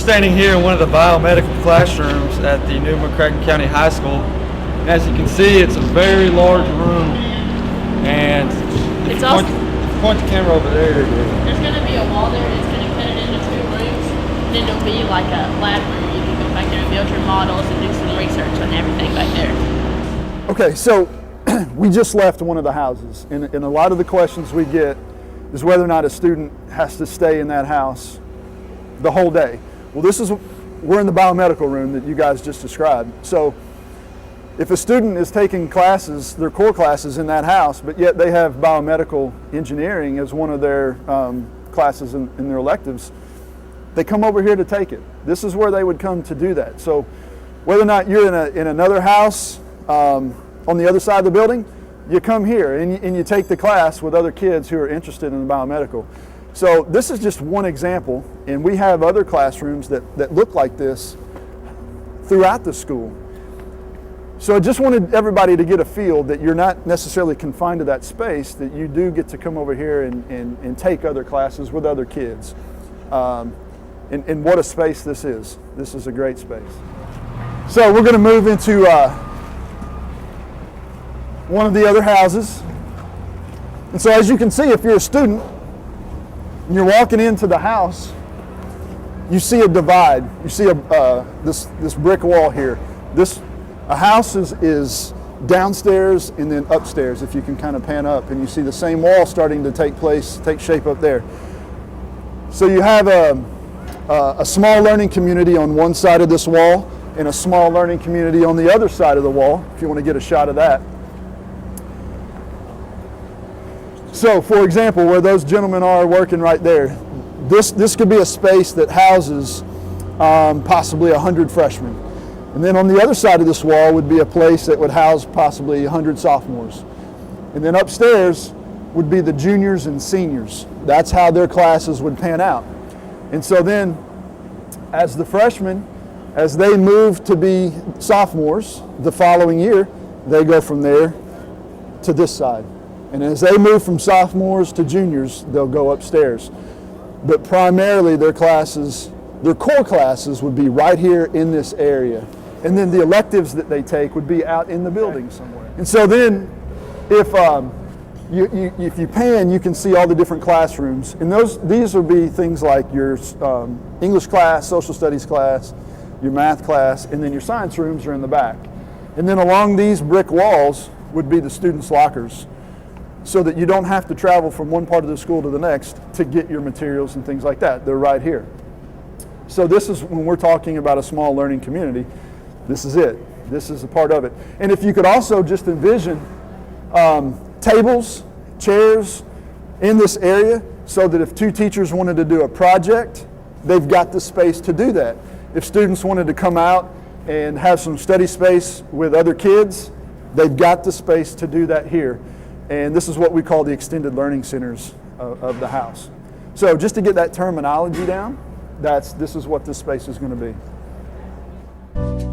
standing here in one of the biomedical classrooms at the new McCracken County High School. And as you can see, it's a very large room, and if you point the camera over there. There's going to be a wall there that's going to cut it into 2 rooms. Then there'll be like a lab room. You can go back there and build your models and do some research on everything back there. Okay, so we just left one of the houses, and a lot of the questions we get is whether or not a student has to stay in that house the whole day. Well, we're in the biomedical room that you guys just described. So if a student is taking classes, their core classes in that house, but yet they have biomedical engineering as one of their classes in their electives, they come over here to take it. This is where they would come to do that. So whether or not you're in another house on the other side of the building, you come here and you take the class with other kids who are interested in biomedical. So this is just one example, and we have other classrooms that look like this throughout the school. So I just wanted everybody to get a feel that you're not necessarily confined to that space, that you do get to come over here and take other classes with other kids. And what a space this is. This is a great space. So we're going to move into one of the other houses. And so as you can see, if you're a student and you're walking into the house, you see a divide. You see this brick wall here. A house is downstairs and then upstairs, if you can kind of pan up, and you see the same wall starting to take shape up there. So you have a small learning community on one side of this wall and a small learning community on the other side of the wall, if you want to get a shot of that. So, for example, where those gentlemen are working right there, this could be a space that houses possibly 100 freshmen. And then on the other side of this wall would be a place that would house possibly 100 sophomores. And then upstairs would be the juniors and seniors. That's how their classes would pan out. And so then, as the freshmen, as they move to be sophomores the following year, they go from there to this side. And as they move from sophomores to juniors, they'll go upstairs. But primarily their core classes would be right here in this area. And then the electives that they take would be out in the building somewhere. And so then if you pan, you can see all the different classrooms. And these will be things like your English class, social studies class, your math class, and then your science rooms are in the back. And then along these brick walls would be the students' lockers, so that you don't have to travel from one part of the school to the next to get your materials and things like that. They're right here. So this is when we're talking about a small learning community, this is it. This is a part of it. And if you could also just envision tables, chairs in this area, so that if 2 teachers wanted to do a project, they've got the space to do that. If students wanted to come out and have some study space with other kids, they've got the space to do that here. And this is what we call the extended learning centers of the house. So just to get that terminology down, this is what this space is going to be.